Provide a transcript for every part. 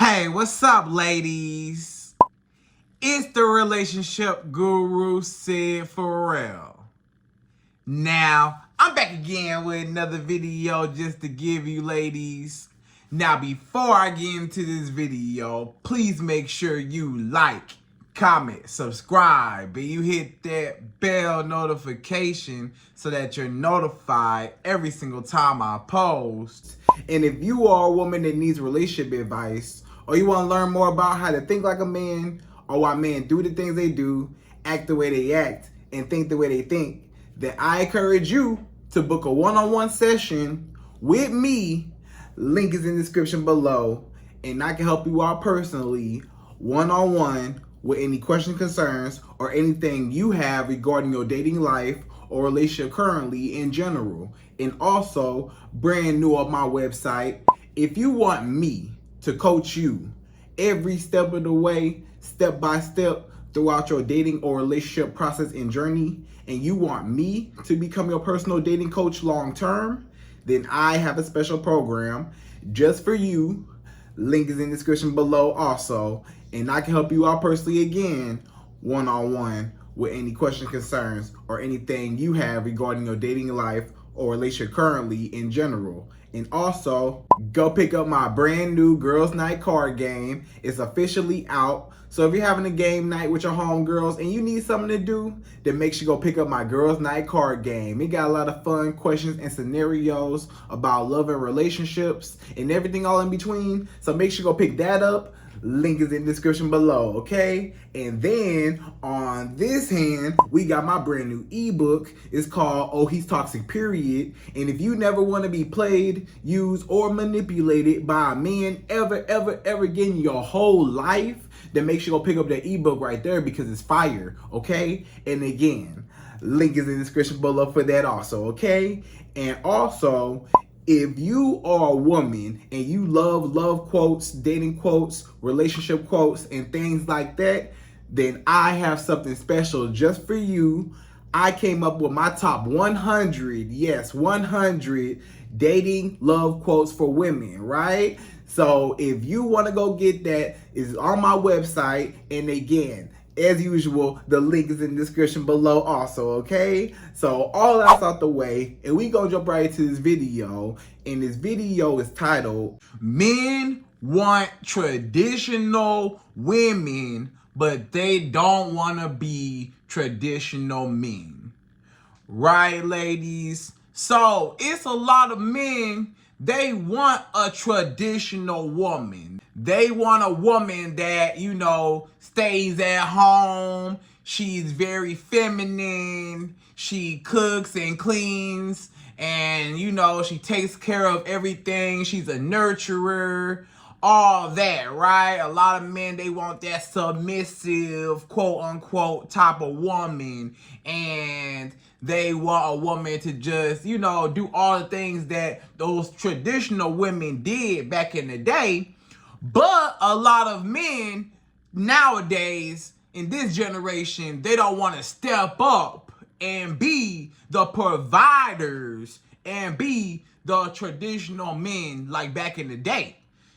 Hey, what's up, ladies? It's the relationship guru, Sydd Ferrell. Now, I'm back again with another video just to give you ladies. Now, before I get into this video, please make sure you like, comment, subscribe, and you hit that bell notification so that you're notified every single time I post. And if you are a woman that needs relationship advice, or you want to learn more about how to think like a man, or why men do the things they do, act the way they act, and think the way they think, then I encourage you to book a one-on-one session with me. Link is in the description below, and I can help you out personally, one-on-one, with any questions, concerns, or anything you have regarding your dating life or relationship currently in general. And also, brand new on my website, if you want me to coach you every step of the way, step by step, throughout your dating or relationship process and journey, and you want me to become your personal dating coach long term, then I have a special program just for you. Link is in the description below also, and I can help you out personally again, one-on-one, with any questions, concerns, or anything you have regarding your dating life or relationship currently in general. And also, go pick up my brand new Girls Night card game. It's officially out. So if you're having a game night with your homegirls and you need something to do, then make sure you go pick up my Girls Night card game. It got a lot of fun questions and scenarios about love and relationships and everything all in between. So make sure you go pick that up. Link is in the description below, okay? And then on this hand, we got my brand new ebook. It's called Oh He's Toxic Period. And if you never want to be played, used, or manipulated by a man ever again in your whole life, then make sure you go pick up that ebook right there because it's fire, okay? And again, link is in the description below for that also, okay? And also, if you are a woman and you love quotes, dating quotes, relationship quotes, and things like that, then I have something special just for you. I came up with my top 100, yes, 100 dating love quotes for women, right? So if you want to go get that, it's on my website. And again, as usual, the link is in the description below also, okay? So all that's out the way, and we gonna jump right into this video. And this video is titled, Men Want Traditional Women, but they don't wanna be traditional men. Right, ladies? So it's a lot of men, they want a traditional woman. They want a woman that, you know, stays at home. She's very feminine. She cooks and cleans. And, you know, she takes care of everything. She's a nurturer. All that, right? A lot of men, they want that submissive, quote unquote, type of woman. And they want a woman to just, you know, do all the things that those traditional women did back in the day. But a lot of men nowadays, in this generation, they don't want to step up and be the providers and be the traditional men like back in the day.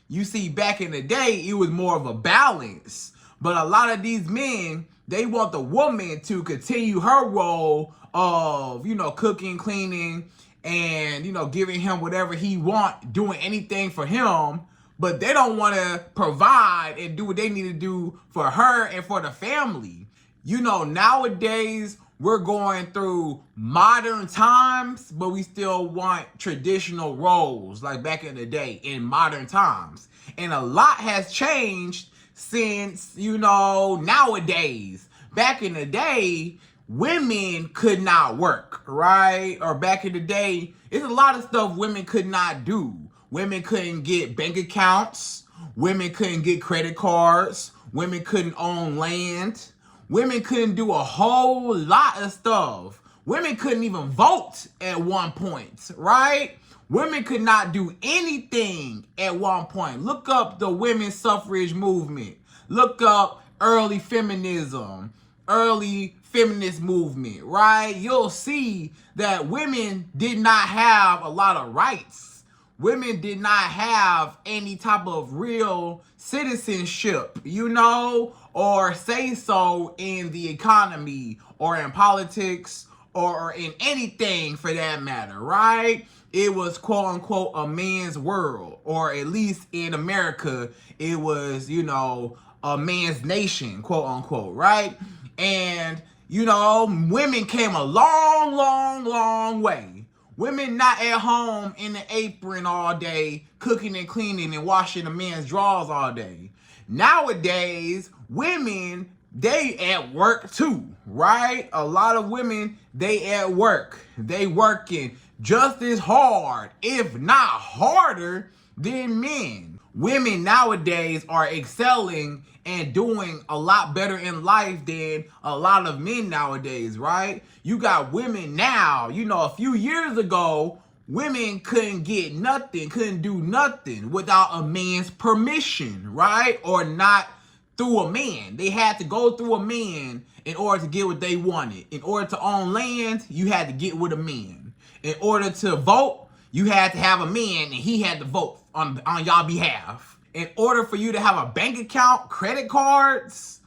You see, back in the day, it was more of a balance. But a lot of these men, they want the woman to continue her role of, you know, cooking, cleaning, and, you know, giving him whatever he want, doing anything for him. But they don't want to provide and do what they need to do for her and for the family. You know, nowadays, we're going through modern times, but we still want traditional roles like back in the day in modern times. And a lot has changed since, you know, nowadays. Back in the day, women could not work, right? Or back in the day, it's a lot of stuff women could not do. Women couldn't get bank accounts. Women couldn't get credit cards. Women couldn't own land. Women couldn't do a whole lot of stuff. Women couldn't even vote at one point, right? Women could not do anything at one point. Look up the women's suffrage movement. Look up early feminism, early feminist movement, right? You'll see that women did not have a lot of rights. women did not have any type of real citizenship, you know, or say so in the economy or in politics or in anything for that matter, right? It was quote unquote a man's world, or at least in America, it was, you know, a man's nation, quote unquote, right? And, you know, women came a long, long, long way. Women not at home in the apron all day, cooking and cleaning and washing a man's drawers all day. Nowadays, women, they at work too, right? A lot of women, they at work. They working just as hard, if not harder, than men. Women nowadays are excelling and doing a lot better in life than a lot of men nowadays, right? You got women now, you know, a few years ago, women couldn't get nothing, couldn't do nothing without a man's permission, right? Or not through a man. They had to go through a man in order to get what they wanted. In order to own land, you had to get with a man. In order to vote, you had to have a man and he had to vote on y'all behalf. In order for you to have a bank account, credit cards,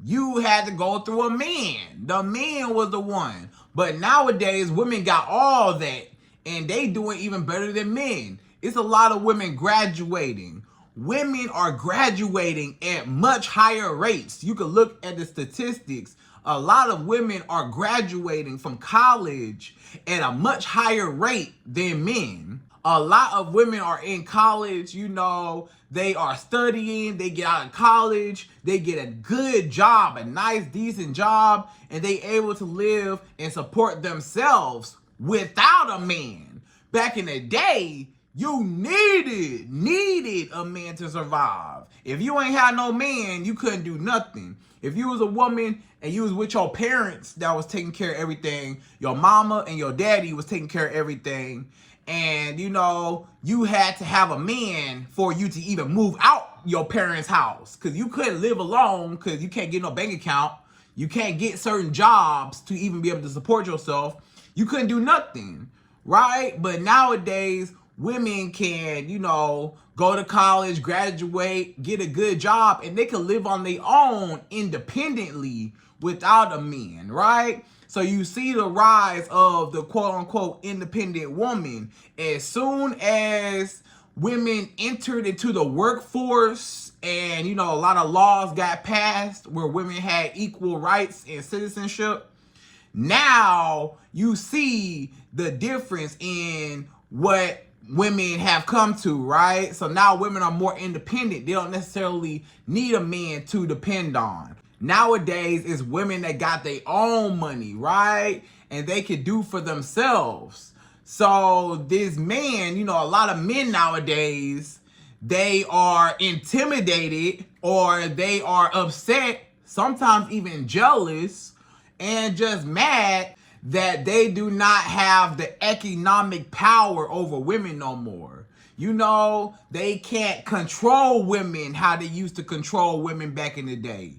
you had to go through a man. The man was the one. But nowadays, women got all that, and they doing even better than men. It's a lot of women graduating. Women are graduating at much higher rates. You can look at the statistics. A lot of women are graduating from college at a much higher rate than men. A lot of women are in college, you know, they are studying, they get out of college, they get a good job, a nice, decent job, and they able to live and support themselves without a man. Back in the day, you needed a man to survive. If you ain't had no man, you couldn't do nothing. If you was a woman and you was with your parents that was taking care of everything, your mama and your daddy was taking care of everything, and you know, you had to have a man for you to even move out your parents' house, because you couldn't live alone, because you can't get no bank account, you can't get certain jobs to even be able to support yourself. You couldn't do nothing, right? But nowadays, women can, you know, go to college, graduate, get a good job, and they can live on their own independently without a man, right? So you see the rise of the quote-unquote independent woman. As soon as women entered into the workforce and, you know, a lot of laws got passed where women had equal rights and citizenship, now you see the difference in what women have come to, right? So now women are more independent. They don't necessarily need a man to depend on. Nowadays, it's women that got their own money, right? And they can do for themselves. So this man, you know, a lot of men nowadays, they are intimidated or they are upset, sometimes even jealous and just mad that they do not have the economic power over women no more. You know, they can't control women how they used to control women back in the day.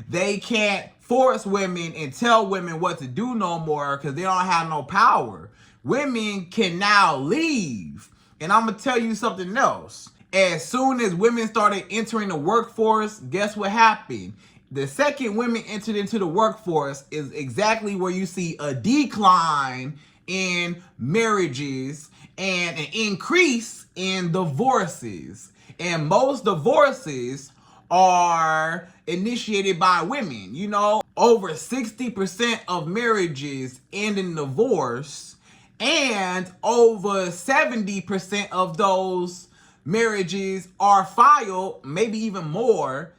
They can't force women and tell women what to do no more because they don't have no power. Women can now leave. And I'm going to tell you something else. As soon as women started entering the workforce, guess what happened? The second women entered into the workforce is exactly where you see a decline in marriages and an increase in divorces. And most divorces are initiated by women. You know, over 60% of marriages end in divorce, and over 70% of those marriages are filed, maybe even more,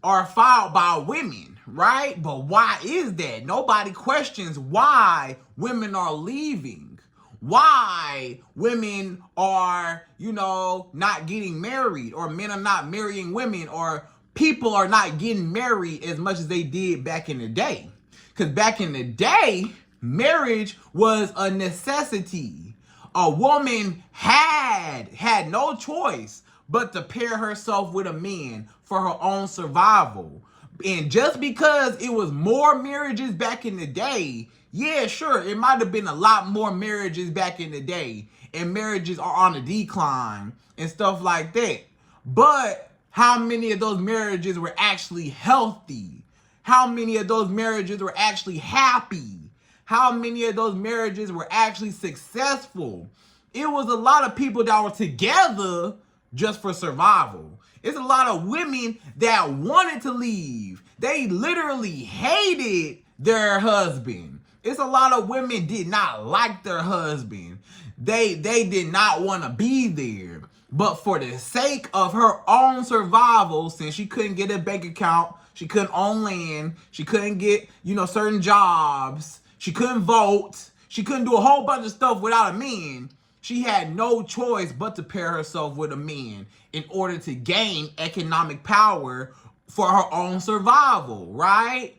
are filed by women, right? But why is that? Nobody questions why women are leaving. Why women are, you know, not getting married, or men are not marrying women, or people are not getting married as much as they did back in the day. Because back in the day, marriage was a necessity. A woman had no choice but to pair herself with a man for her own survival. And just because it was more marriages back in the day, yeah, sure, it might have been a lot more marriages back in the day. and marriages are on a decline and stuff like that. But how many of those marriages were actually healthy? How many of those marriages were actually happy? How many of those marriages were actually successful? It was a lot of people that were together just for survival. It's a lot of women that wanted to leave. They literally hated their husband. It's a lot of women did not like their husband. They did not want to be there. But for the sake of her own survival, since she couldn't get a bank account, she couldn't own land, she couldn't get, certain jobs, she couldn't vote, she couldn't do a whole bunch of stuff without a man, she had no choice but to pair herself with a man in order to gain economic power for her own survival, right?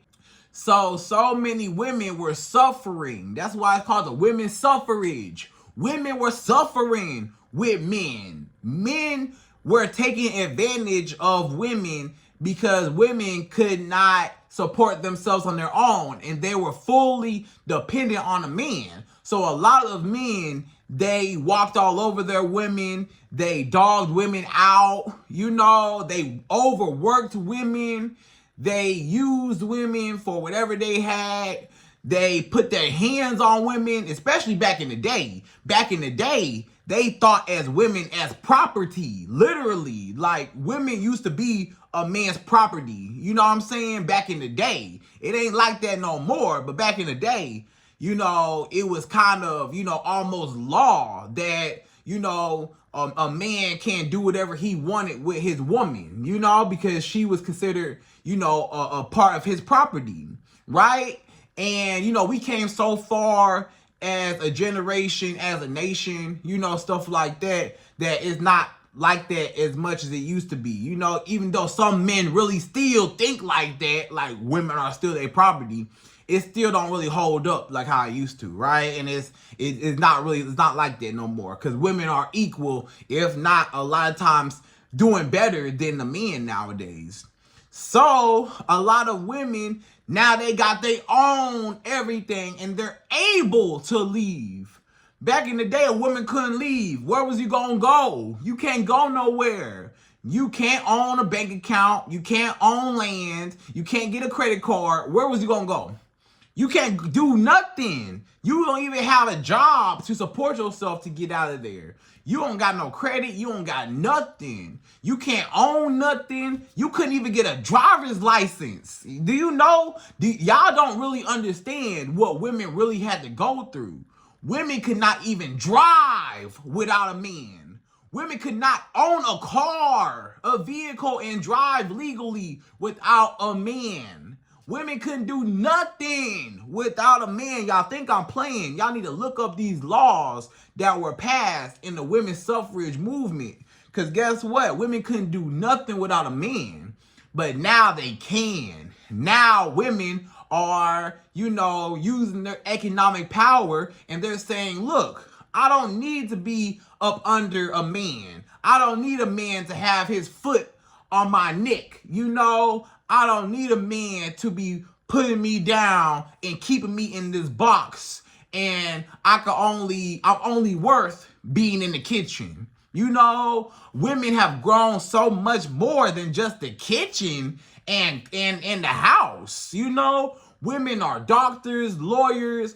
So many women were suffering. That's why it's called the women's suffrage. Women were suffering with men. Men were taking advantage of women because women could not support themselves on their own, and they were fully dependent on a man. So a lot of men, they walked all over their women. They dogged women out. They overworked women. They used women for whatever they had. They put their hands on women, especially back in the day. Back in the day, they thought as women as property. Literally, like women used to be a man's property. You know what I'm saying? Back in the day. It ain't like that no more, but back in the day, it was kind of, almost law that, a man can't do whatever he wanted with his woman, because she was considered, a part of his property, right? And, we came so far as a generation, as a nation, stuff like that, that it's not like that as much as it used to be. Even though some men really still think like that, like women are still their property, it still don't really hold up like how it used to, right? And it's not like that no more, because women are equal, if not a lot of times doing better than the men nowadays. So a lot of women now, they got their own everything and they're able to leave. Back in the day, a woman couldn't leave. Where was you gonna go? You can't go nowhere. You can't own a bank account. You can't own land. You can't get a credit card. Where was you gonna go? You can't do nothing. You don't even have a job to support yourself to get out of there. You don't got no credit. You don't got nothing. You can't own nothing. You couldn't even get a driver's license. Do you know? Y'all don't really understand what women really had to go through. Women could not even drive without a man. Women could not own a car, a vehicle, and drive legally without a man. Women couldn't do nothing without a man. Y'all think I'm playing. Y'all need to look up these laws that were passed in the women's suffrage movement. Because guess what? Women couldn't do nothing without a man. But now they can. Now women are, using their economic power, and they're saying, look, I don't need to be up under a man. I don't need a man to have his foot on my neck. I don't need a man to be putting me down and keeping me in this box. And I'm only worth being in the kitchen. Women have grown so much more than just the kitchen and the house. Women are doctors, lawyers,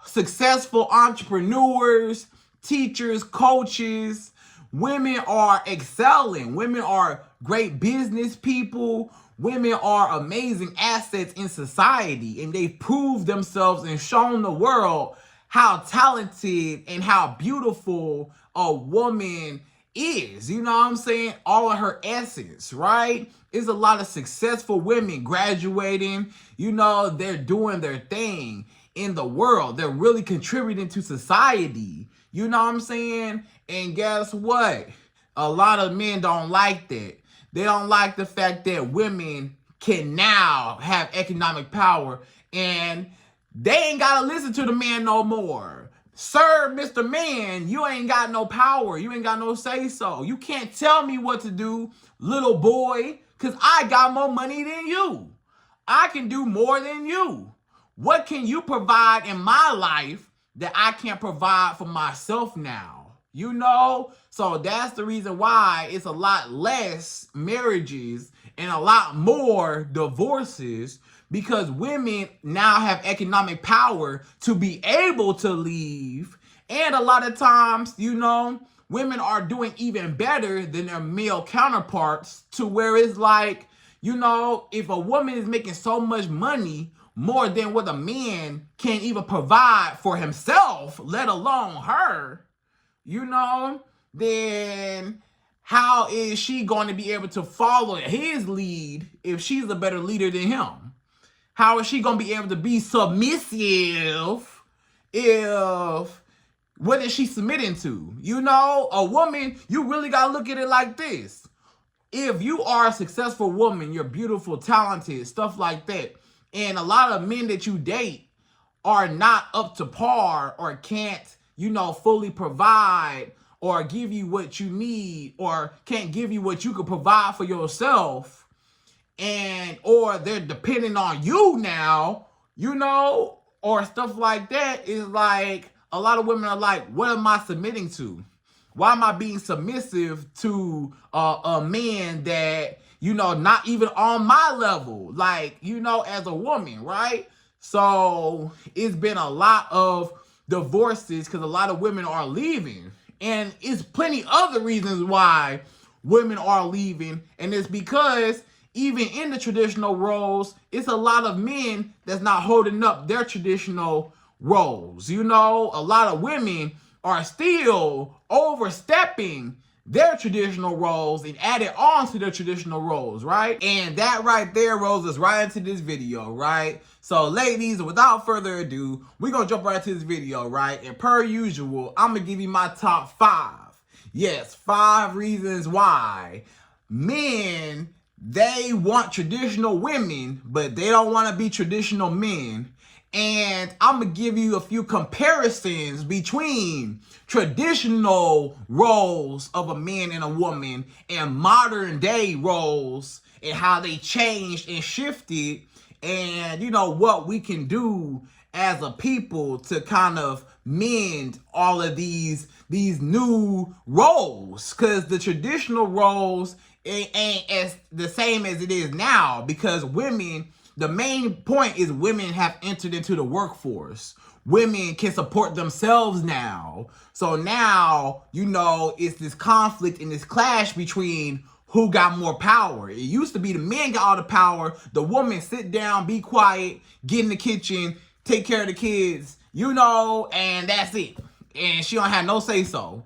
successful entrepreneurs, teachers, coaches. Women are excelling. Women are great business people. Women are amazing assets in society, and they've proved themselves and shown the world how talented and how beautiful a woman is. You know what I'm saying? All of her essence, right? There's a lot of successful women graduating. They're doing their thing in the world. They're really contributing to society. You know what I'm saying? And guess what? A lot of men don't like that. They don't like the fact that women can now have economic power and they ain't got to listen to the man no more. Sir, Mr. Man, you ain't got no power. You ain't got no say-so. You can't tell me what to do, little boy, because I got more money than you. I can do more than you. What can you provide in my life that I can't provide for myself now? you know? So that's the reason why it's a lot less marriages and a lot more divorces, because women now have economic power to be able to leave. And a lot of times, you know, women are doing even better than their male counterparts, to where it's like, you know, if a woman is making so much money, more than what a man can even provide for himself, let alone her, you know, then how is she going to be able to follow his lead if she's a better leader than him? How is she going to be able to be submissive if, what is she submitting to? You know, a woman, you really got to look at it like this. If you are a successful woman, you're beautiful, talented, stuff like that, and a lot of men that you date are not up to par or can't, you know, fully provide or give you what you need, or can't give you what you could provide for yourself, and or they're depending on you now, you know, or stuff like that, is like a lot of women are like, what am I submitting to? Why am I being submissive to a man that, you know, not even on my level, like, you know, as a woman, right? So it's been a lot of divorces because a lot of women are leaving. And it's plenty other reasons why women are leaving. And it's because even in the traditional roles, it's a lot of men that's not holding up their traditional roles. You know, a lot of women are still overstepping their traditional roles and added on to their traditional roles, right? And that right there rolls us right into this video, right? So ladies, without further ado, we're gonna jump right into this video, right? And per usual, I'm gonna give you my top 5. Yes, 5 reasons why men, they want traditional women, but they don't want to be traditional men. And I'm going to give you a few comparisons between traditional roles of a man and a woman and modern day roles, and how they changed and shifted, and, you know, what we can do as a people to kind of mend all of these new roles. Because the traditional roles ain't as the same as it is now, because women, the main point is women have entered into the workforce. Women can support themselves now. So now, you know, it's this conflict and this clash between who got more power. It used to be the man got all the power. The woman sit down, be quiet, get in the kitchen, take care of the kids, you know, and that's it. And she don't have no say so.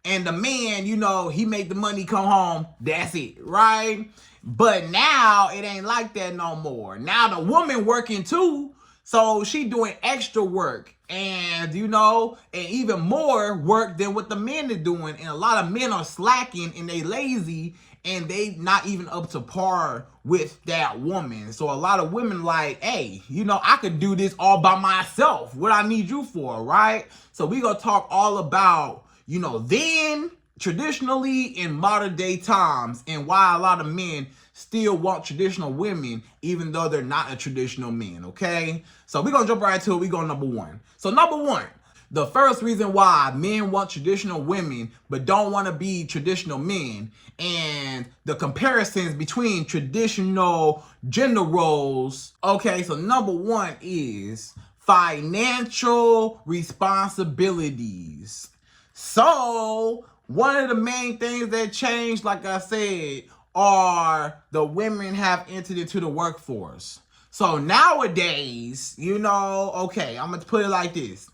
And the man, you know, he make the money, come home, that's it, right? But now it ain't like that no more. Now the woman working too, so she doing extra work, and, you know, and even more work than what the men are doing. And a lot of men are slacking and they lazy, and they not even up to par with that woman. So a lot of women like, hey, you know, I could do this all by myself. What I need you for, right? So we gonna talk all about, you know, then traditionally in modern day times, and why a lot of men still want traditional women even though they're not a traditional man, okay? So we're gonna jump right to it. We go number 1. So number 1, the first reason why men want traditional women but don't want to be traditional men, and the comparisons between traditional gender roles. Okay, so number 1 is financial responsibilities. So one of the main things that changed, like I said, are the women have entered into the workforce. So nowadays, you know, okay, I'm going to put it like this.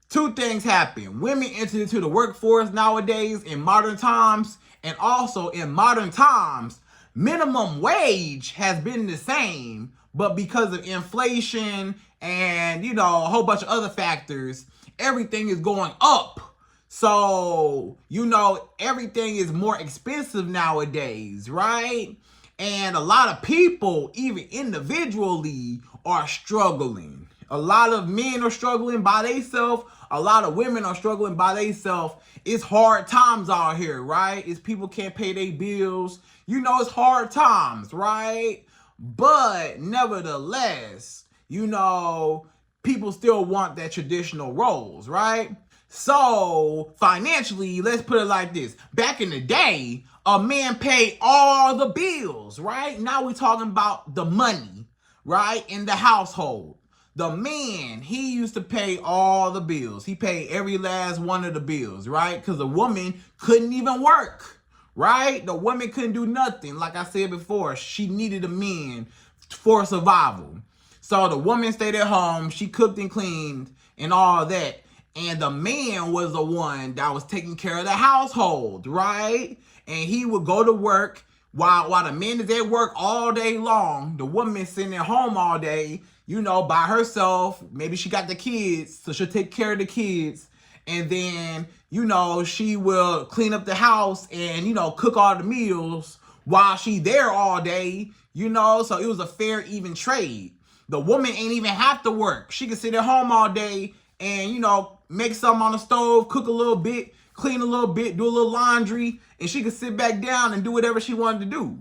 2 things happen. Women entered into the workforce nowadays in modern times, and also in modern times, minimum wage has been the same, but because of inflation and, you know, a whole bunch of other factors, everything is going up. So, you know, everything is more expensive nowadays, right? And a lot of people, even individually, are struggling. A lot of men are struggling by themselves. A lot of women are struggling by themselves. It's hard times out here, right? It's people can't pay their bills. You know, it's hard times, right? But nevertheless, you know, people still want that traditional roles, right? So financially, let's put it like this. Back in the day, a man paid all the bills, right? Now we're talking about the money, right? In the household. The man, he used to pay all the bills. He paid every last one of the bills, right? Because the woman couldn't even work, right? The woman couldn't do nothing. Like I said before, she needed a man for survival. So the woman stayed at home. She cooked and cleaned and all that. And the man was the one that was taking care of the household, right? And he would go to work while the man is at work all day long. The woman sitting at home all day, you know, by herself. Maybe she got the kids, so she'll take care of the kids. And then, you know, she will clean up the house and, you know, cook all the meals while she there all day, you know. So it was a fair, even trade. The woman ain't even have to work. She can sit at home all day and, you know, make something on the stove, cook a little bit, clean a little bit, do a little laundry, and she could sit back down and do whatever she wanted to do.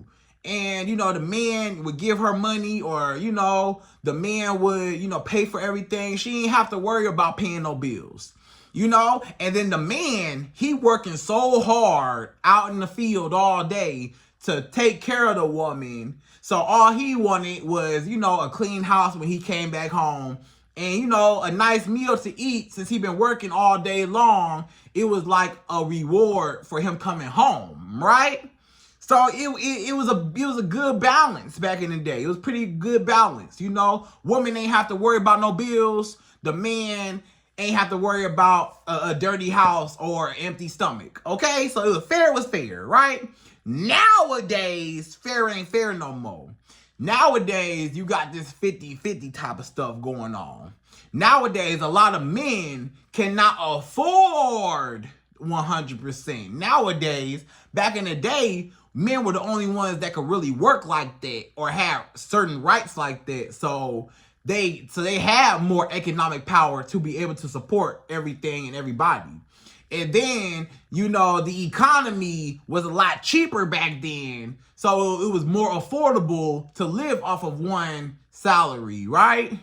And, you know, the man would give her money, or, you know, the man would, you know, pay for everything. She ain't have to worry about paying no bills, you know. And then the man, he working so hard out in the field all day to take care of the woman. So all he wanted was, you know, a clean house when he came back home. And, you know, a nice meal to eat. Since he'd been working all day long, it was like a reward for him coming home, right? So it was a good balance back in the day. It was pretty good balance, you know. Woman ain't have to worry about no bills. The man ain't have to worry about a dirty house or an empty stomach, okay? So it was fair, right? Nowadays, fair ain't fair no more. Nowadays, you got this 50-50 type of stuff going on. Nowadays, a lot of men cannot afford 100%. Nowadays, back in the day, men were the only ones that could really work like that or have certain rights like that. So they have more economic power to be able to support everything and everybody. And then, you know, the economy was a lot cheaper back then. So it was more affordable to live off of one salary, right?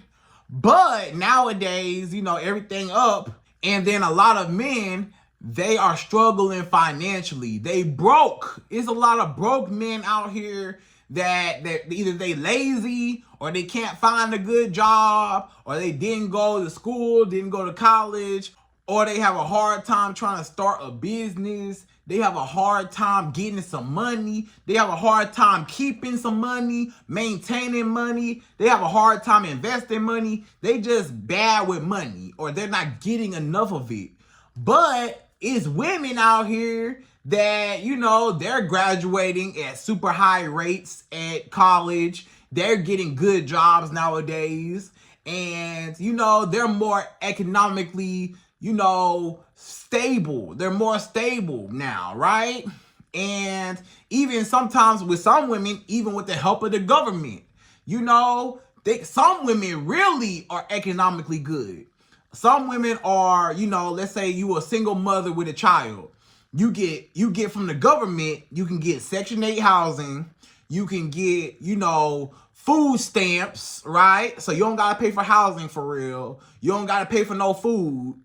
But nowadays, you know, everything up. And then a lot of men, they are struggling financially. They broke. It's a lot of broke men out here that either they lazy or they can't find a good job, or they didn't go to school, didn't go to college, or they have a hard time trying to start a business. They have a hard time getting some money. They have a hard time keeping some money, maintaining money. They have a hard time investing money. They just bad with money, or they're not getting enough of it. But it's women out here that, you know, they're graduating at super high rates at college. They're getting good jobs nowadays. And, you know, they're more economically, you know, stable. They're more stable now, right? And even sometimes with some women, even with the help of the government, you know, some women really are economically good. Some women are, you know, let's say you a single mother with a child. You get from the government, you can get Section 8 housing. You can get, you know, food stamps, right? So you don't gotta pay for housing for real. You don't gotta pay for no food.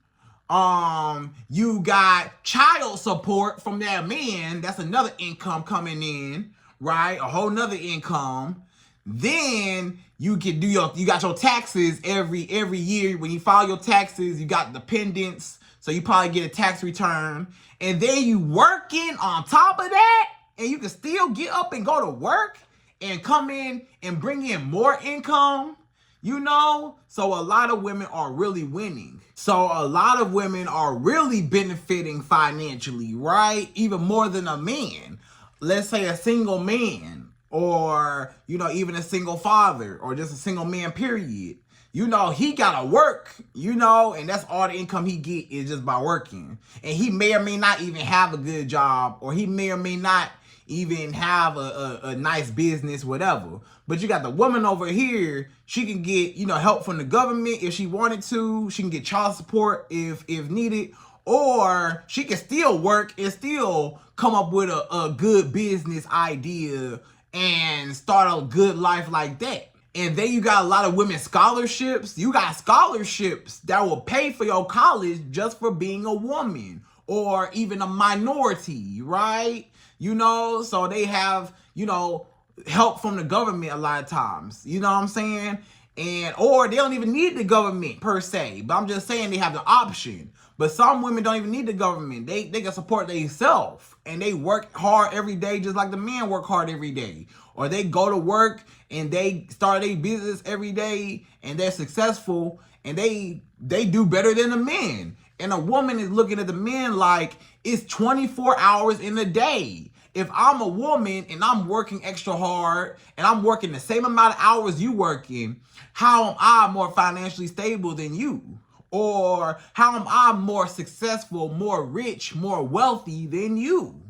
You got child support from that man. That's another income coming in, right? A whole nother income. Then you can you got your taxes every year. When you file your taxes, you got dependents. So you probably get a tax return. And then you working on top of that, and you can still get up and go to work and come in and bring in more income. You know, so a lot of women are really winning. So a lot of women are really benefiting financially, right? Even more than a man. Let's say a single man, or, you know, even a single father, or just a single man, period. You know, he gotta work, you know, and that's all the income he get is just by working. And he may or may not even have a good job, or he may or may not even have a nice business, whatever. But you got the woman over here, she can get, you know, help from the government if she wanted to. She can get child support if needed, or she can still work and still come up with a good business idea and start a good life like that. And then you got a lot of women scholarships. You got scholarships that will pay for your college just for being a woman or even a minority, right? You know, so they have, you know, help from the government a lot of times. You know what I'm saying? And or they don't even need the government per se. But I'm just saying they have the option. But some women don't even need the government. They can support themselves. And they work hard every day just like the men work hard every day. Or they go to work and they start a business every day and they're successful and they do better than the men. And a woman is looking at the men like it's 24 hours in a day. If I'm a woman and I'm working extra hard and I'm working the same amount of hours you working, how am I more financially stable than you? Or how am I more successful, more rich, more wealthy than you?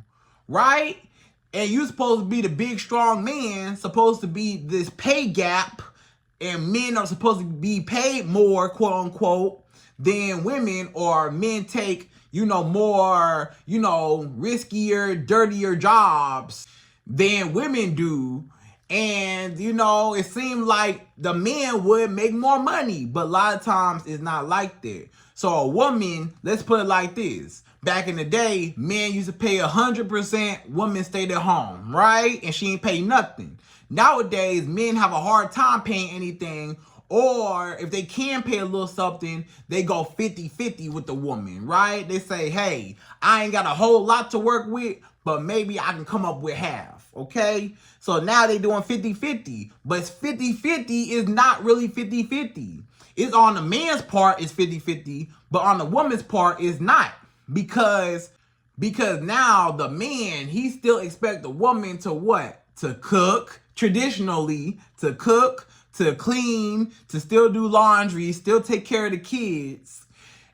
Right? And you're supposed to be the big, strong man, supposed to be this pay gap, and men are supposed to be paid more, quote unquote, than women, or men take, you know, more, you know, riskier, dirtier jobs than women do. And, you know, it seemed like the men would make more money, but a lot of times it's not like that. So a woman, let's put it like this. Back in the day, men used to pay 100%, women stayed at home, right? And she ain't pay nothing. Nowadays, men have a hard time paying anything, or if they can pay a little something, they go 50-50 with the woman, right? They say, hey, I ain't got a whole lot to work with, but maybe I can come up with half, okay? So now they doing 50-50, but 50-50 is not really 50-50. It's on the man's part, it's 50-50, but on the woman's part, it's not. Because now the man, he still expect the woman to what? To cook, traditionally, to cook, to clean, to still do laundry, still take care of the kids,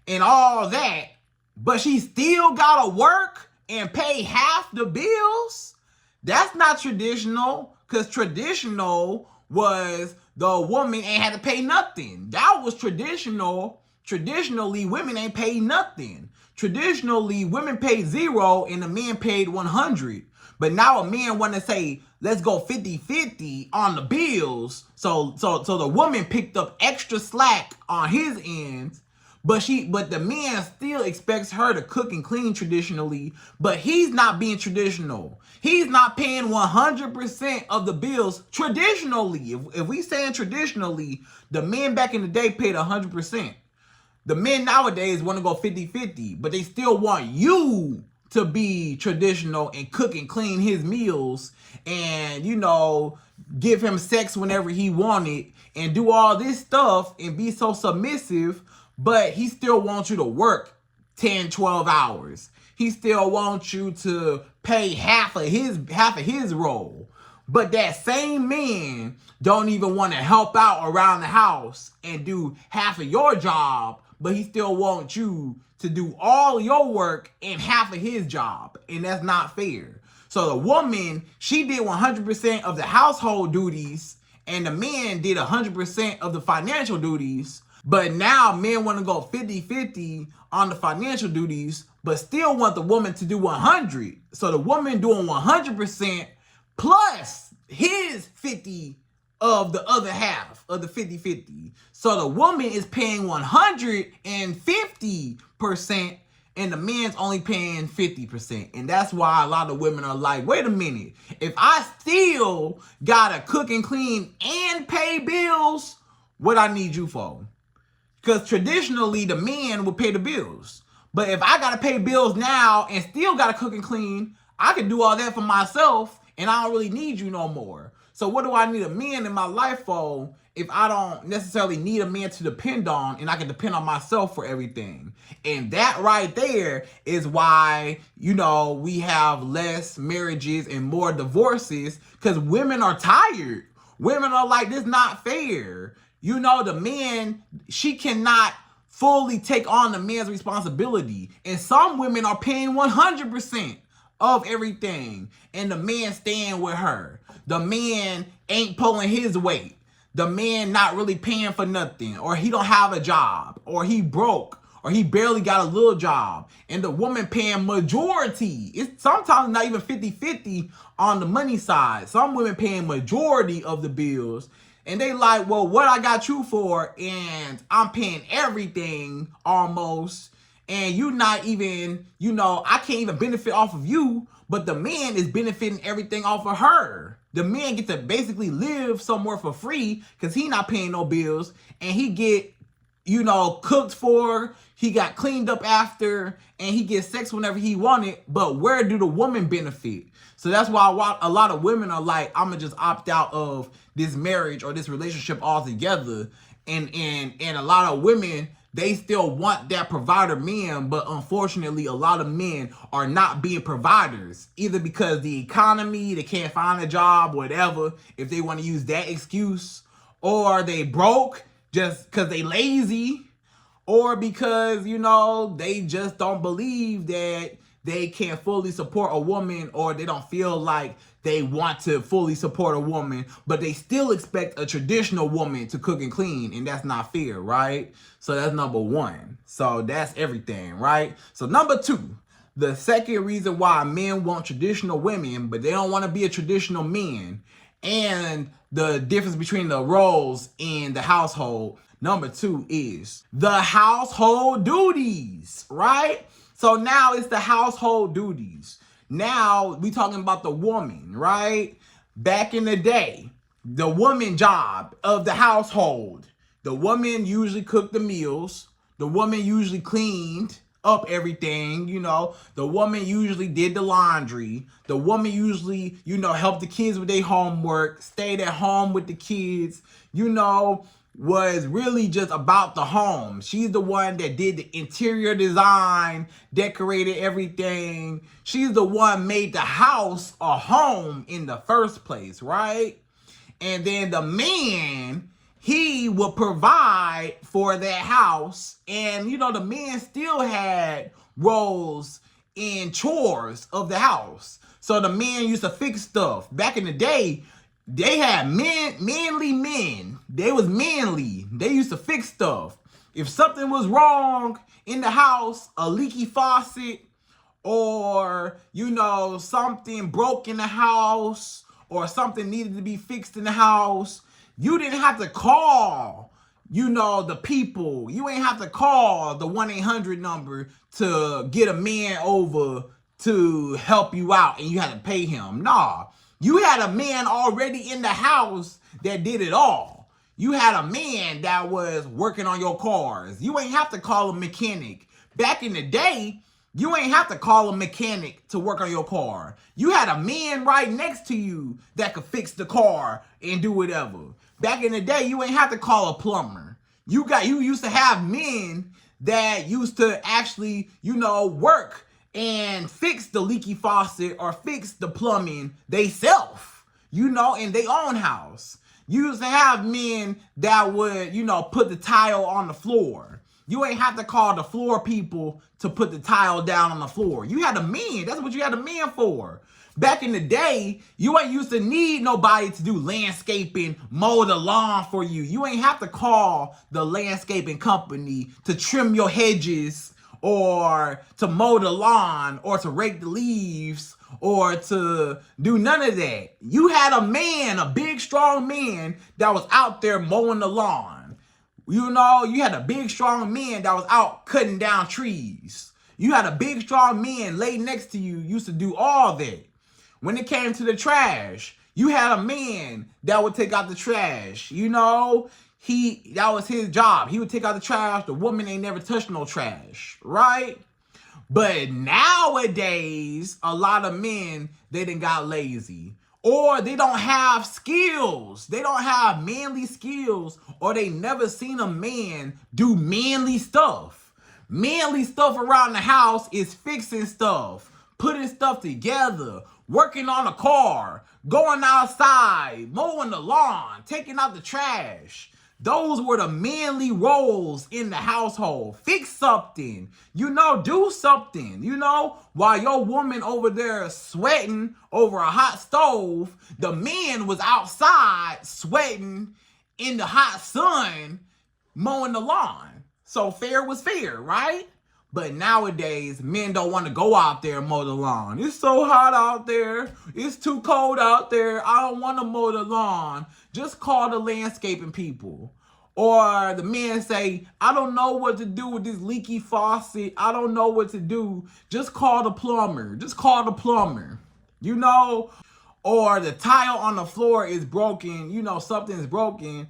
and all that. But she still gotta work and pay half the bills? That's not traditional, because traditional was the woman ain't had to pay nothing. That was traditional. Traditionally, women ain't paid nothing. Traditionally, women paid 0 and the man paid 100. But now a man want to say, let's go 50-50 on the bills. So the woman picked up extra slack on his end, but the man still expects her to cook and clean traditionally, but he's not being traditional. He's not paying 100% of the bills traditionally. If we saying traditionally, the men back in the day paid 100%. The men nowadays want to go 50-50, but they still want you to be traditional and cook and clean his meals and, you know, give him sex whenever he wanted and do all this stuff and be so submissive, but he still wants you to work 10, 12 hours. He still wants you to pay half of his role. But that same man don't even want to help out around the house and do half of your job, but he still wants you to do all your work and half of his job. And that's not fair. So the woman, she did 100% of the household duties and the man did 100% of the financial duties. But now men want to go 50-50 on the financial duties, but still want the woman to do 100. So the woman doing 100% plus his 50 of the other half of the 50-50. So the woman is paying 150% and the man's only paying 50%. And that's why a lot of women are like, wait a minute, if I still gotta cook and clean and pay bills, what I need you for? Because traditionally the man would pay the bills. But if I gotta pay bills now and still gotta cook and clean, I can do all that for myself and I don't really need you no more. So what do I need a man in my life for if I don't necessarily need a man to depend on and I can depend on myself for everything? And that right there is why, you know, we have less marriages and more divorces, because women are tired. Women are like, this is not fair. You know, the man, she cannot fully take on the man's responsibility. And some women are paying 100% of everything and the man staying with her. The man ain't pulling his weight. The man not really paying for nothing, or he don't have a job, or he broke, or he barely got a little job. And the woman paying majority. It's sometimes not even 50-50 on the money side. Some women paying majority of the bills And they like, well, what I got you for? And I'm paying everything almost. And you not even, I can't even benefit off of you. But the man is benefiting everything off of her. The man get to basically live somewhere for free because he not paying no bills. And he get, cooked for. He got cleaned up after. And he gets sex whenever he wanted. But where do the woman benefit? So that's why a lot of women are like, I'm going to just opt out of this marriage or this relationship altogether. And a lot of women, they still want that provider man, but unfortunately, a lot of men are not being providers, either because the economy, they can't find a job, whatever, if they want to use that excuse, or they broke just because they lazy, or because, they just don't believe that they can fully support a woman, or they don't feel like they want to fully support a woman, but they still expect a traditional woman to cook and clean, and that's not fair, right? So that's number one. So that's everything, right? So number two, the second reason why men want traditional women, but they don't want to be a traditional man, and the difference between the roles in the household, number two is the household duties, right? So now it's the household duties. Now we talking about the woman, right? Back in the day, the woman job of the household, the woman usually cooked the meals. The woman usually cleaned up everything, The woman usually did the laundry. The woman usually, helped the kids with their homework, stayed at home with the kids, was really just about the home. She's the one that did the interior design, decorated everything. She's the one made the house a home in the first place, right? And then the man, he would provide for that house. And, the man still had roles in chores of the house. So the man used to fix stuff. Back in the day, they had manly men. They was manly. They used to fix stuff. If something was wrong in the house, a leaky faucet, or, something broke in the house, or something needed to be fixed in the house, you didn't have to call, the people. You ain't have to call the 1-800 number to get a man over to help you out, and you had to pay him. Nah. You had a man already in the house that did it all. You had a man that was working on your cars. You ain't have to call a mechanic. Back in the day, you ain't have to call a mechanic to work on your car. You had a man right next to you that could fix the car and do whatever. Back in the day, you ain't have to call a plumber. You used to have men that used to actually, work and fix the leaky faucet or fix the plumbing theyself, in their own house. You used to have men that would, put the tile on the floor. You ain't have to call the floor people to put the tile down on the floor. You had a man. That's what you had a man for. Back in the day, you ain't used to need nobody to do landscaping, mow the lawn for you. You ain't have to call the landscaping company to trim your hedges, or to mow the lawn, or to rake the leaves, or to do none of that. You had a man, a big, strong man that was out there mowing the lawn. You had a big, strong man that was out cutting down trees. You had a big, strong man laid next to you, used to do all that. When it came to the trash, you had a man that would take out the trash. That was his job. He would take out the trash. The woman ain't never touched no trash, right? But nowadays, a lot of men, they done got lazy. Or they don't have skills. They don't have manly skills. Or they never seen a man do manly stuff. Manly stuff around the house is fixing stuff, putting stuff together, working on a car, going outside, mowing the lawn, taking out the trash. Those were the manly roles in the household. Fix something, do something, while your woman over there sweating over a hot stove, the man was outside sweating in the hot sun, mowing the lawn. So fair was fair, right? But nowadays, men don't want to go out there and mow the lawn. It's so hot out there. It's too cold out there. I don't want to mow the lawn. Just call the landscaping people. Or the men say, I don't know what to do with this leaky faucet. I don't know what to do. Just call the plumber. Just call the plumber. You know? Or the tile on the floor is broken. You know, something's broken.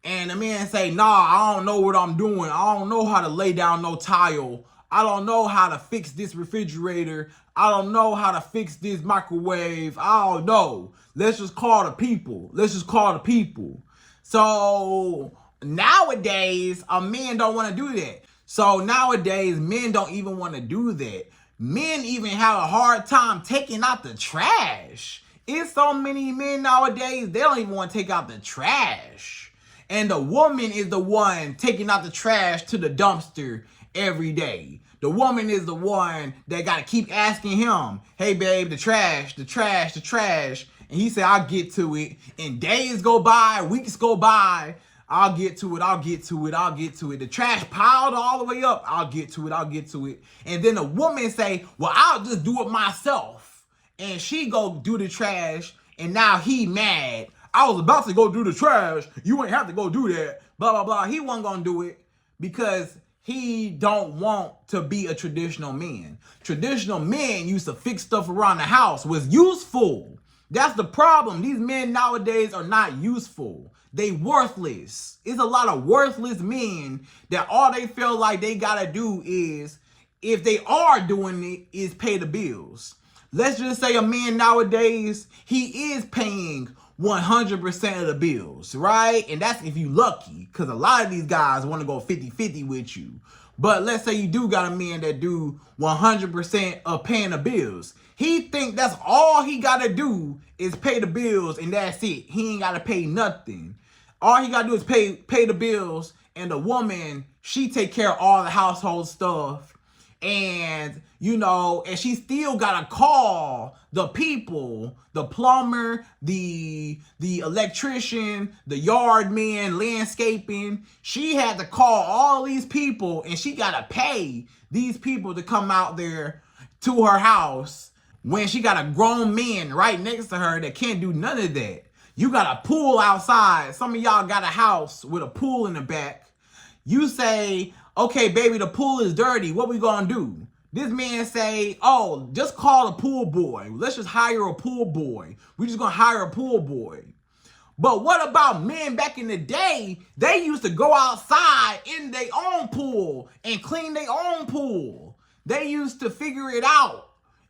And the man say, nah, I don't know what I'm doing. I don't know how to lay down no tile. I don't know how to fix this refrigerator. I don't know how to fix this microwave. I don't know. Let's just call the people. Let's just call the people. So nowadays, men don't want to do that. So nowadays, men don't even want to do that. Men even have a hard time taking out the trash. It's so many men nowadays, they don't even want to take out the trash. And the woman is the one taking out the trash to the dumpster every day. The woman is the one that got to keep asking him, hey babe, the trash, the trash, the trash. And he said, I'll get to it. And days go by, weeks go by. I'll get to it, I'll get to it, I'll get to it. The trash piled all the way up. I'll get to it, I'll get to it. And then the woman say, well, I'll just do it myself. And she go do the trash. And now he mad. I was about to go do the trash. You ain't have to go do that. Blah, blah, blah. He wasn't going to do it because he don't want to be a traditional man. Traditional men used to fix stuff around the house, was useful. That's the problem. These men nowadays are not useful. They worthless. It's a lot of worthless men that all they feel like they got to do is, if they are doing it, is pay the bills. Let's just say a man nowadays, he is paying 100% of the bills, right? And that's if you lucky, because a lot of these guys want to go 50-50 with you. But let's say you do got a man that do 100% of paying the bills. He think that's all he got to do is pay the bills and that's it. He ain't got to pay nothing. All he got to do is pay the bills, and the woman, she take care of all the household stuff. And, you know, and she still got to call the people, the plumber, the electrician, the yard man, landscaping. She had to call all these people, and she got to pay these people to come out there to her house when she got a grown man right next to her that can't do none of that. You got a pool outside. Some of y'all got a house with a pool in the back. You say, okay, baby, the pool is dirty. What we gonna do? This man say, oh, just call a pool boy. Let's just hire a pool boy. We just gonna hire a pool boy. But what about men back in the day? They used to go outside in their own pool and clean their own pool. They used to figure it out.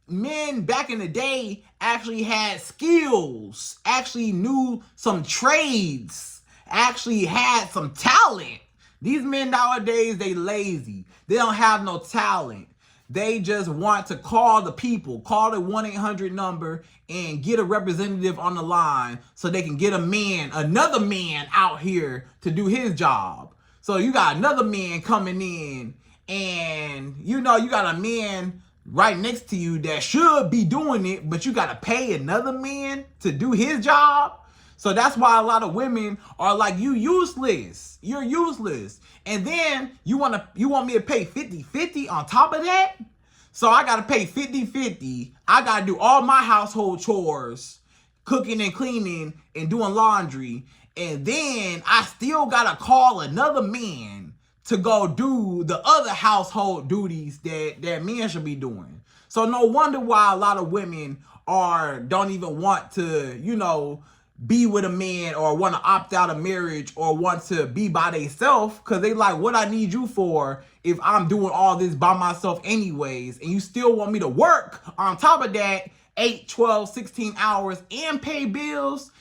Men back in the day actually had skills, actually knew some trades, actually had some talent. These men nowadays, they lazy. They don't have no talent. They just want to call the people, call the 1-800 number and get a representative on the line so they can get a man, another man out here to do his job. So you got another man coming in, and you know you got a man right next to you that should be doing it, but you got to pay another man to do his job. So that's why a lot of women are like, you useless. You're useless. And then you want me to pay 50-50 on top of that? So I got to pay 50-50. I got to do all my household chores, cooking and cleaning and doing laundry. And then I still got to call another man to go do the other household duties that men should be doing. So no wonder why a lot of women don't even want to, you know, be with a man or want to opt out of marriage or want to be by themselves, because they like, what I need you for if I'm doing all this by myself anyways, and you still want me to work on top of that 8, 12, 16 hours and pay bills,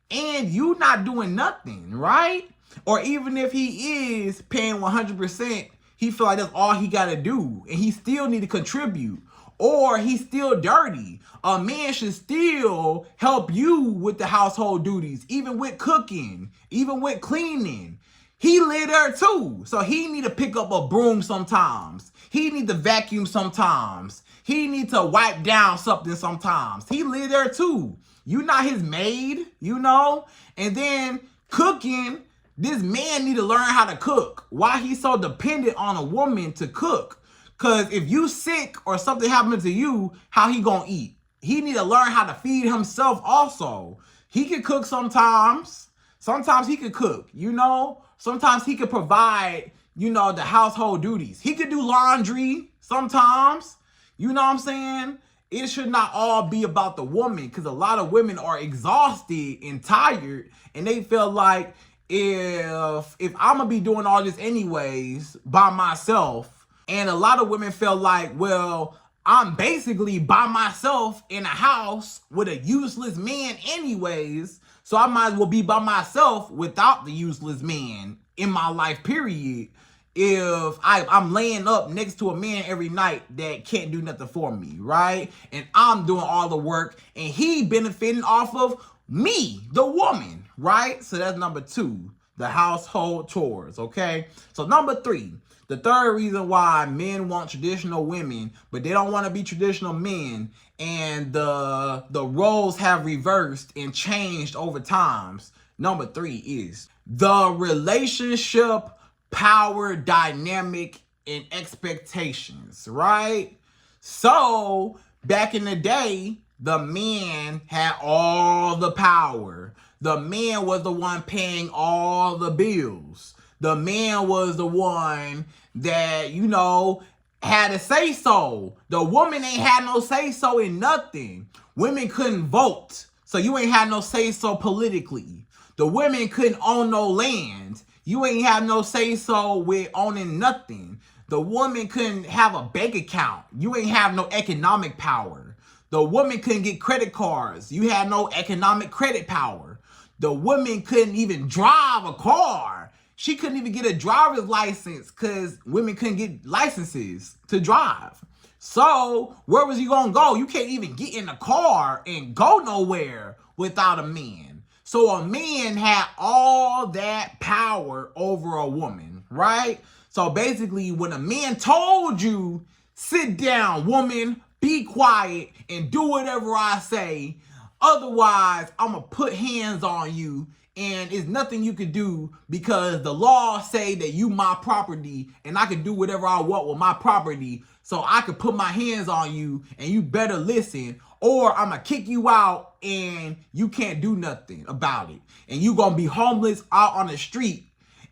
and you not doing nothing, right? Or even if he is paying 100%, he feel like that's all he got to do, and he still need to contribute. Or he's still dirty. A man should still help you with the household duties, even with cooking, even with cleaning. He live there too. So he need to pick up a broom sometimes. He need to vacuum sometimes. He need to wipe down something sometimes. He live there too. You not his maid, you know? And then cooking, this man need to learn how to cook. Why he so dependent on a woman to cook? Because if you sick or something happens to you, how he gonna eat? He need to learn how to feed himself also. He can cook sometimes. Sometimes he could cook, you know? Sometimes he could provide, you know, the household duties. He could do laundry sometimes. You know what I'm saying? It should not all be about the woman, because a lot of women are exhausted and tired, and they feel like if I'm gonna be doing all this anyways by myself, and a lot of women feel like, well, I'm basically by myself in a house with a useless man anyways, so I might as well be by myself without the useless man in my life, period. If I'm laying up next to a man every night that can't do nothing for me, right? And I'm doing all the work, and he benefiting off of me, the woman, right? So that's number 2, the household chores, okay? So number 3, the third reason why men want traditional women, but they don't want to be traditional men, and the roles have reversed and changed over times. Number 3 is the relationship power dynamic and expectations, right? So back in the day, the man had all the power. The man was the one paying all the bills. The man was the one that, you know, had a say so. The woman ain't had no say so in nothing. Women couldn't vote, so you ain't had no say so politically. The women couldn't own no land. You ain't have no say so with owning nothing. The woman couldn't have a bank account. You ain't have no economic power. The woman couldn't get credit cards. You had no economic credit power. The woman couldn't even drive a car. She couldn't even get a driver's license because women couldn't get licenses to drive. So where was you gonna go? You can't even get in a car and go nowhere without a man. So a man had all that power over a woman, right? So basically, when a man told you, sit down, woman, be quiet, and do whatever I say, otherwise, I'm going to put hands on you, and it's nothing you can do because the law say that you my property, and I can do whatever I want with my property, so I can put my hands on you, and you better listen, or I'm going to kick you out and you can't do nothing about it. And you going to be homeless out on the street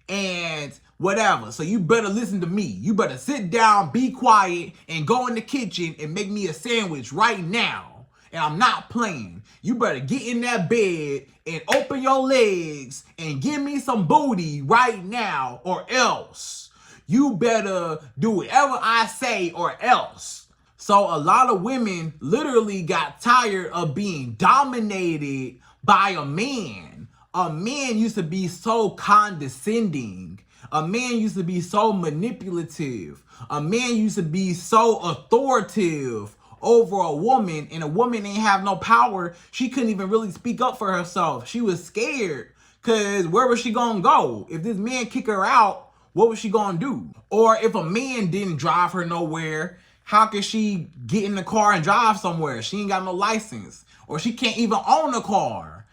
and whatever. So you better listen to me. You better sit down, be quiet, and go in the kitchen and make me a sandwich right now. And I'm not playing. You better get in that bed and open your legs and give me some booty right now, or else. You better do whatever I say or else. So a lot of women literally got tired of being dominated by a man. A man used to be so condescending. A man used to be so manipulative. A man used to be so authoritative over a woman, and a woman ain't have no power. She couldn't even really speak up for herself. She was scared, because where was she gonna go? If this man kick her out, what was she gonna do? Or if a man didn't drive her nowhere, how can she get in the car and drive somewhere? She ain't got no license, or she can't even own a car.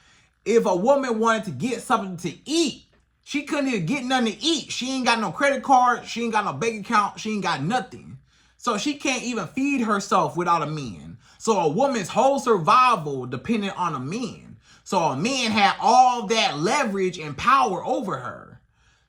If a woman wanted to get something to eat, she couldn't even get nothing to eat. She ain't got no credit card. She ain't got no bank account. She ain't got nothing. So she can't even feed herself without a man. So a woman's whole survival depended on a man. So a man had all that leverage and power over her.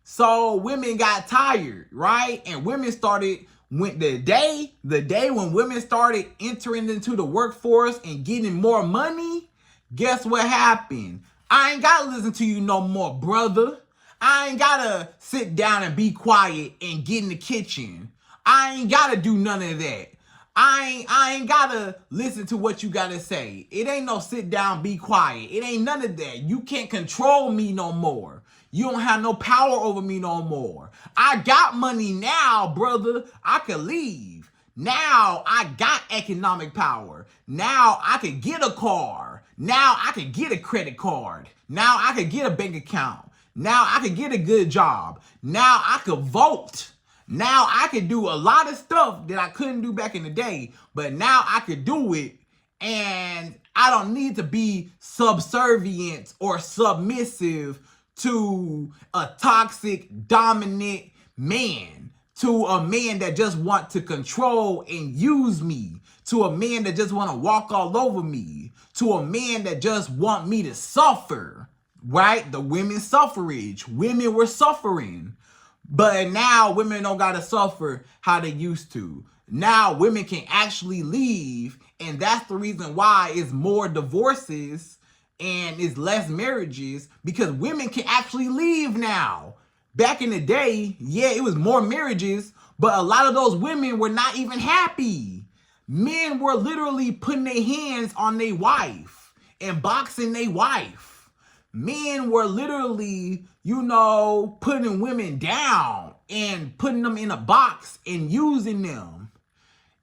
So women got tired, right? And women started, when the day when women started entering into the workforce and getting more money, guess what happened? I ain't gotta listen to you no more, brother. I ain't gotta sit down and be quiet and get in the kitchen. I ain't gotta do none of that. I ain't gotta listen to what you gotta say. It ain't no sit down, be quiet. It ain't none of that. You can't control me no more. You don't have no power over me no more. I got money now, brother. I can leave. Now I got economic power. Now I can get a car. Now I can get a credit card. Now I can get a bank account. Now I can get a good job. Now I can vote. Now I can do a lot of stuff that I couldn't do back in the day, but now I can do it, and I don't need to be subservient or submissive to a toxic, dominant man. to a man that just want to control and use me, to a man that just want to walk all over me, to a man that just want me to suffer, right? The women's suffrage. Women were suffering. But now women don't got to suffer how they used to. Now women can actually leave, and that's the reason why it's more divorces and it's less marriages, because women can actually leave now. Back in the day, yeah, it was more marriages, but a lot of those women were not even happy. Men were literally putting their hands on their wife and boxing their wife. Men were literally, putting women down and putting them in a box and using them.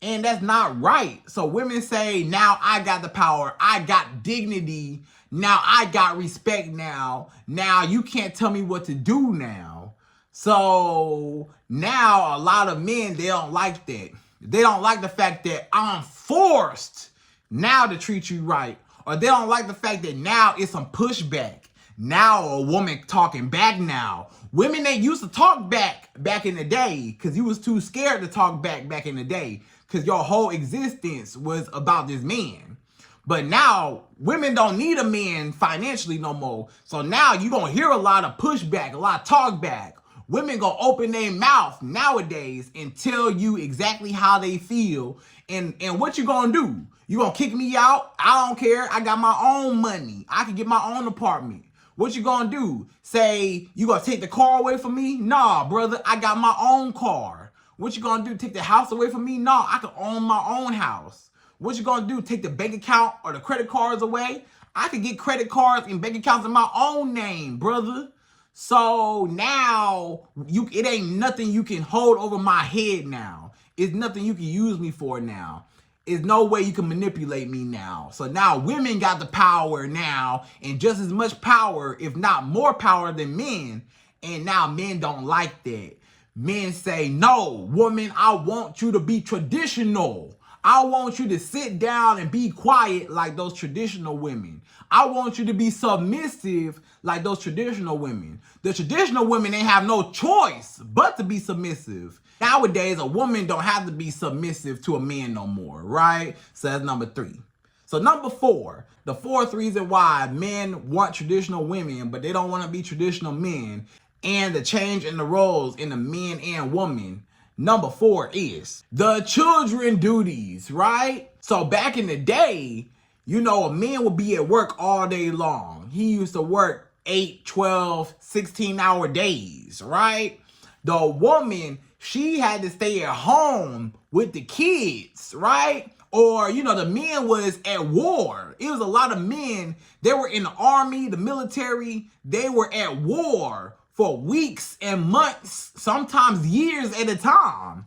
And that's not right. So women say, now I got the power. I got dignity. Now I got respect now. Now you can't tell me what to do now. So now a lot of men, they don't like that. They don't like the fact that I'm forced now to treat you right. Or they don't like the fact that now it's some pushback. Now a woman talking back now. Women, they used to talk back in the day because you was too scared to talk back in the day because your whole existence was about this man. But now women don't need a man financially no more. So now you're going to hear a lot of pushback, a lot of talk back. Women gonna open their mouth nowadays and tell you exactly how they feel. And what you gonna do? You gonna kick me out? I don't care. I got my own money. I can get my own apartment. What you gonna do? Say you gonna take the car away from me? Nah, brother, I got my own car. What you gonna do? Take the house away from me? Nah, I can own my own house. What you gonna do? Take the bank account or the credit cards away? I can get credit cards and bank accounts in my own name, brother. So now it ain't nothing you can hold over my head now. It's nothing you can use me for now. It's no way you can manipulate me now. So now women got the power now, and just as much power, if not more power than men. And now men don't like that. Men say, no, woman, I want you to be traditional. I want you to sit down and be quiet like those traditional women. I want you to be submissive like those traditional women. The traditional women, they have no choice but to be submissive. Nowadays, a woman don't have to be submissive to a man no more, right? So that's number 3. So number 4, the 4th reason why men want traditional women, but they don't want to be traditional men, and the change in the roles in the men and woman. Number 4 is the children duties, right? So back in the day, a man would be at work all day long. He used to work 8, 12, 16-hour days, right? The woman, she had to stay at home with the kids, right? Or, the men was at war. It was a lot of men, they were in the army, the military, they were at war for weeks and months, sometimes years at a time.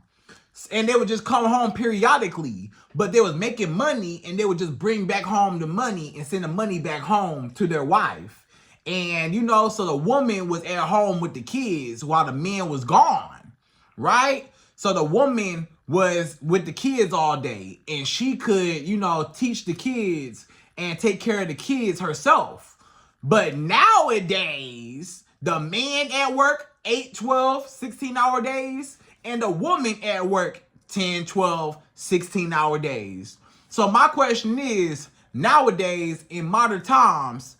And they would just come home periodically, but they was making money, and they would just bring back home the money and send the money back home to their wife. And, so the woman was at home with the kids while the man was gone, right? So the woman was with the kids all day, and she could, teach the kids and take care of the kids herself. But nowadays, the man at work 8, 12, 16-hour days, and the woman at work 10, 12, 16-hour days. So my question is, nowadays, in modern times,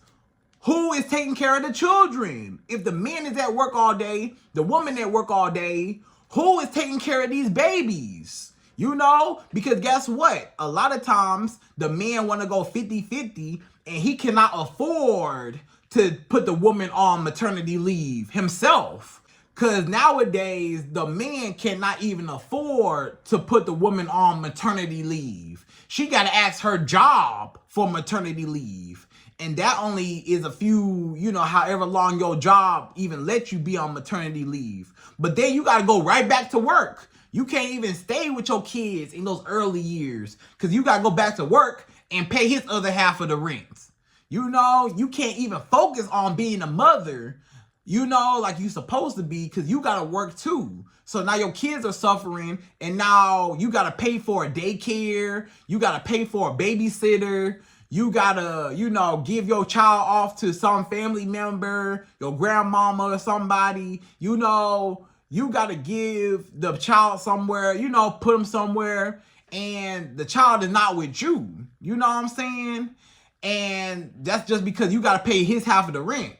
who is taking care of the children? If the man is at work all day, the woman at work all day, who is taking care of these babies? Because guess what? A lot of times, the man want to go 50-50, and he cannot afford to put the woman on maternity leave himself. Because nowadays, the man cannot even afford to put the woman on maternity leave. She got to ask her job for maternity leave. And that only is a few, however long your job even lets you be on maternity leave. But then you got to go right back to work. You can't even stay with your kids in those early years because you got to go back to work and pay his other half of the rent. You can't even focus on being a mother, like you're supposed to be, because you got to work too. So now your kids are suffering, and now you got to pay for a daycare. You got to pay for a babysitter. You got to, give your child off to some family member, your grandmama or somebody. you got to give the child somewhere, you know, put them somewhere, and the child is not with you. You know what I'm saying? And that's just because you got to pay his half of the rent.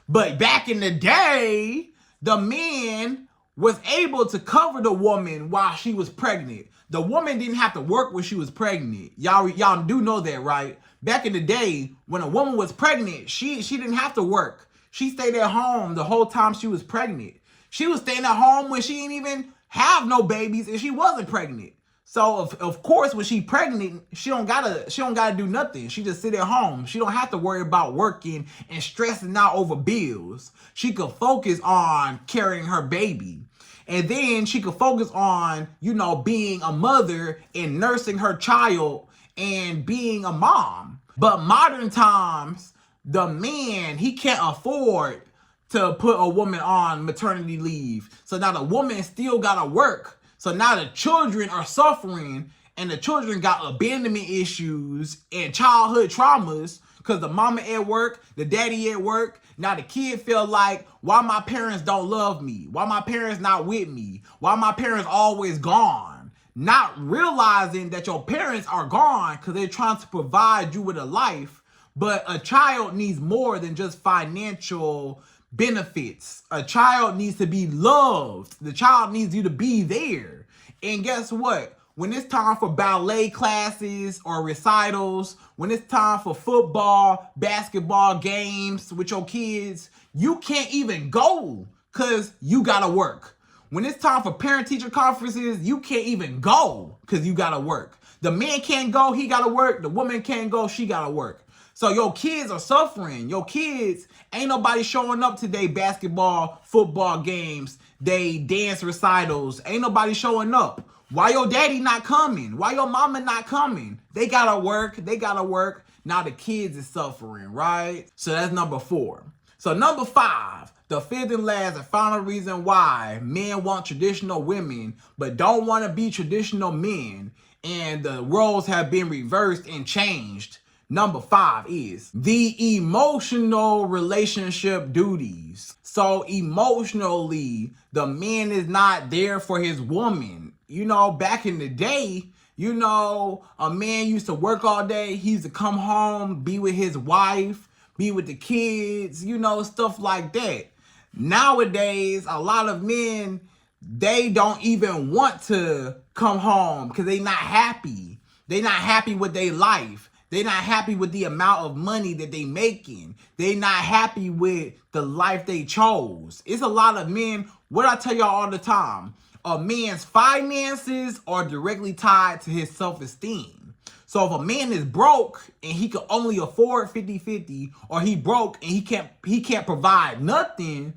But back in the day, the man was able to cover the woman while she was pregnant. The woman didn't have to work when she was pregnant. Y'all do know that, right? Back in the day, when a woman was pregnant, she didn't have to work. She stayed at home the whole time she was pregnant. She was staying at home when she didn't even have no babies and she wasn't pregnant. So of course, when she pregnant, she don't gotta do nothing. She just sit at home. She don't have to worry about working and stressing out over bills. She could focus on carrying her baby. And then she could focus on, you know, being a mother and nursing her child and being a mom. But modern times, the man, he can't afford to put a woman on maternity leave. So now the woman still gotta work. So now the children are suffering, and the children got abandonment issues and childhood traumas because the mama at work, the daddy at work. Now the kid feel like, why my parents don't love me? Why my parents not with me? Why my parents always gone? Not realizing that your parents are gone because they're trying to provide you with a life. But a child needs more than just financial benefits. A child needs to be loved. The child needs you to be there. And guess what? When it's time for ballet classes or recitals, when it's time for football, basketball games with your kids, you can't even go because you gotta work. When it's time for parent-teacher conferences, you can't even go because you gotta work. The man can't go, he gotta work. The woman can't go, she gotta work. So your kids are suffering. Your kids, ain't nobody showing up to their basketball, football games, they dance recitals. Ain't nobody showing up. Why your daddy not coming? Why your mama not coming? They gotta work. They gotta work. Now the kids is suffering, right? So that's number 4. So number 5, the fifth and last and final reason why men want traditional women but don't want to be traditional men, and the roles have been reversed and changed. Number 5 is the emotional relationship duties. So emotionally, the man is not there for his woman. You know, back in the day, you know, a man used to work all day. He used to come home, be with his wife, be with the kids, you know, stuff like that. Nowadays, a lot of men, they don't even want to come home because they not happy. They not happy with their life. They not happy with the amount of money that they making. They not happy with the life they chose. It's a lot of men, what I tell y'all all the time, a man's finances are directly tied to his self-esteem. So if a man is broke and he can only afford 50-50, or he broke and he can't provide nothing,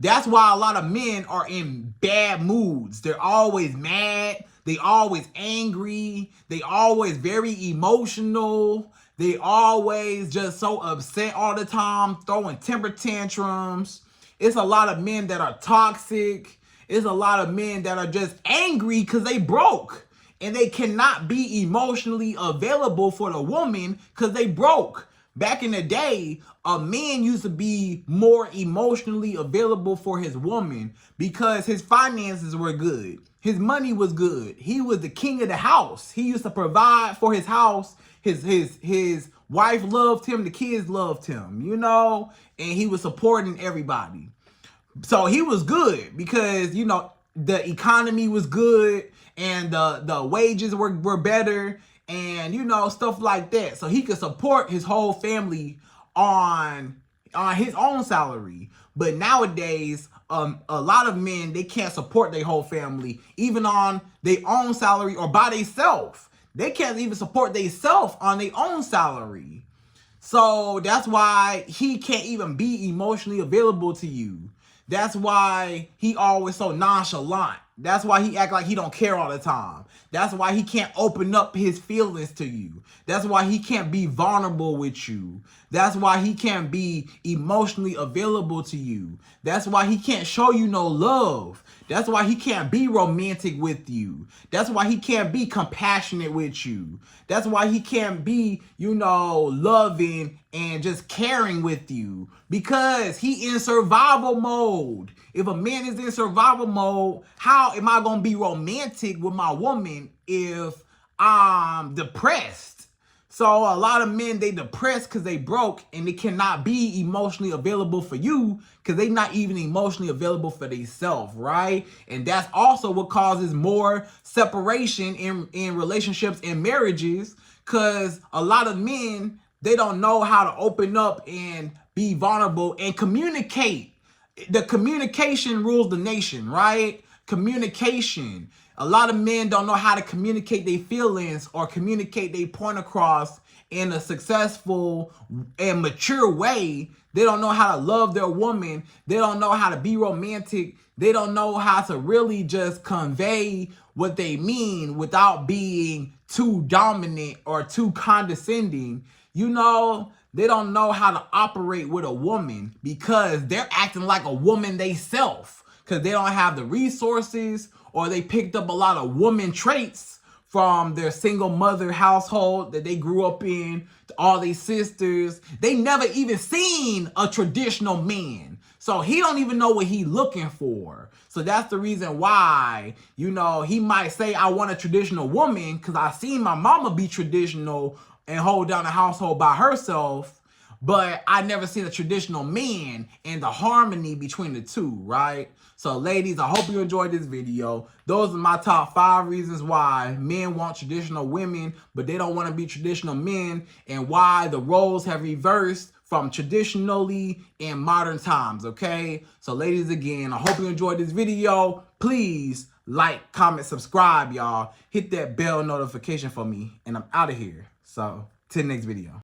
that's why a lot of men are in bad moods. They're always mad. They always angry. They always very emotional. They always just so upset all the time, throwing temper tantrums. It's a lot of men that are toxic. It's a lot of men that are just angry because they broke. And they cannot be emotionally available for the woman because they broke. Back in the day, a man used to be more emotionally available for his woman because his finances were good. His money was good. He was the king of the house. He used to provide for his house. His wife loved him. The kids loved him, you know, and he was supporting everybody. So he was good because, you know, the economy was good and the wages were better and, you know, stuff like that. So he could support his whole family on his own salary. But nowadays, a lot of men, they can't support their whole family, even on their own salary or by themselves. They can't even support themselves on their own salary. So that's why he can't even be emotionally available to you. That's why he always so nonchalant. That's why he act like he don't care all the time. That's why he can't open up his feelings to you. That's why he can't be vulnerable with you. That's why he can't be emotionally available to you. That's why he can't show you no love. That's why he can't be romantic with you. That's why he can't be compassionate with you. That's why he can't be, loving and just caring with you, because he in survival mode. If a man is in survival mode, how am I going to be romantic with my woman if I'm depressed? So a lot of men, they depressed because they broke, and they cannot be emotionally available for you because they not even emotionally available for themselves, right? And that's also what causes more separation in relationships and marriages, because a lot of men, they don't know how to open up and be vulnerable and communicate. The communication rules the nation, right? Communication. A lot of men don't know how to communicate their feelings or communicate their point across in a successful and mature way. They don't know how to love their woman. They don't know how to be romantic. They don't know how to really just convey what they mean without being too dominant or too condescending. They don't know how to operate with a woman because they're acting like a woman theyself, because they don't have the resources, or they picked up a lot of woman traits from their single mother household that they grew up in, all these sisters. They never even seen a traditional man. So he don't even know what he looking for. So that's the reason why, he might say, I want a traditional woman because I seen my mama be traditional and hold down the household by herself, but I never seen a traditional man and the harmony between the two, right? So ladies, I hope you enjoyed this video. Those are my top 5 reasons why men want traditional women, but they don't want to be traditional men, and why the roles have reversed from traditionally in modern times, okay? So ladies, again, I hope you enjoyed this video. Please like, comment, subscribe, y'all. Hit that bell notification for me, and I'm out of here. So, till the next video.